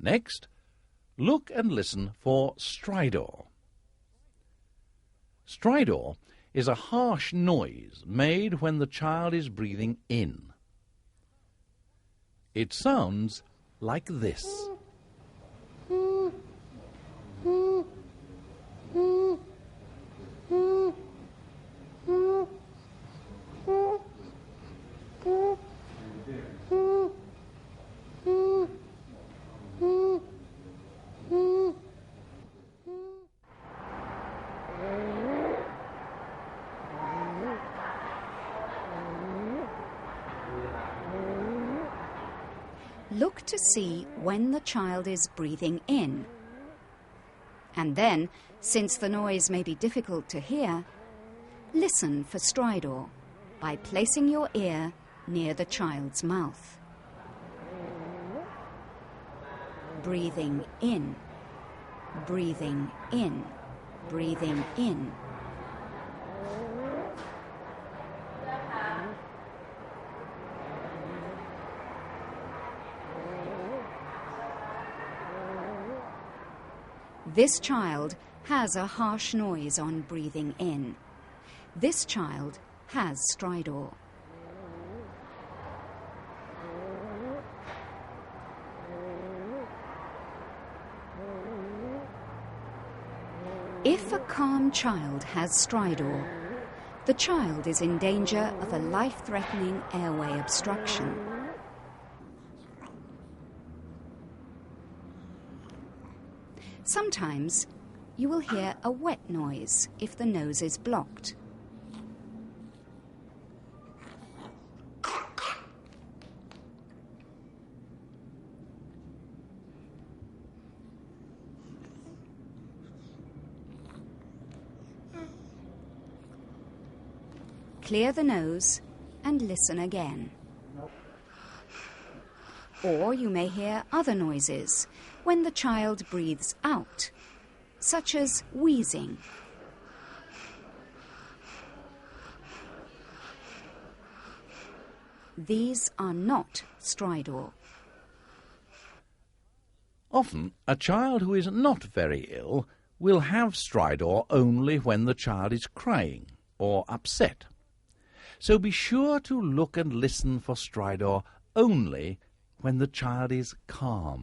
Next, look and listen for stridor. Stridor is a harsh noise made when the child is breathing in. It sounds like this. Look to see when the child is breathing in. And then, since the noise may be difficult to hear, listen for stridor by placing your ear near the child's mouth. Breathing in, breathing in, breathing in. This child has a harsh noise on breathing in. This child has stridor. If a calm child has stridor, the child is in danger of a life-threatening airway obstruction. Sometimes you will hear a wet noise if the nose is blocked. Clear the nose and listen again. Or you may hear other noises when the child breathes out, such as wheezing. These are not stridor. Often, a child who is not very ill will have stridor only when the child is crying or upset. So be sure to look and listen for stridor only when the child is calm.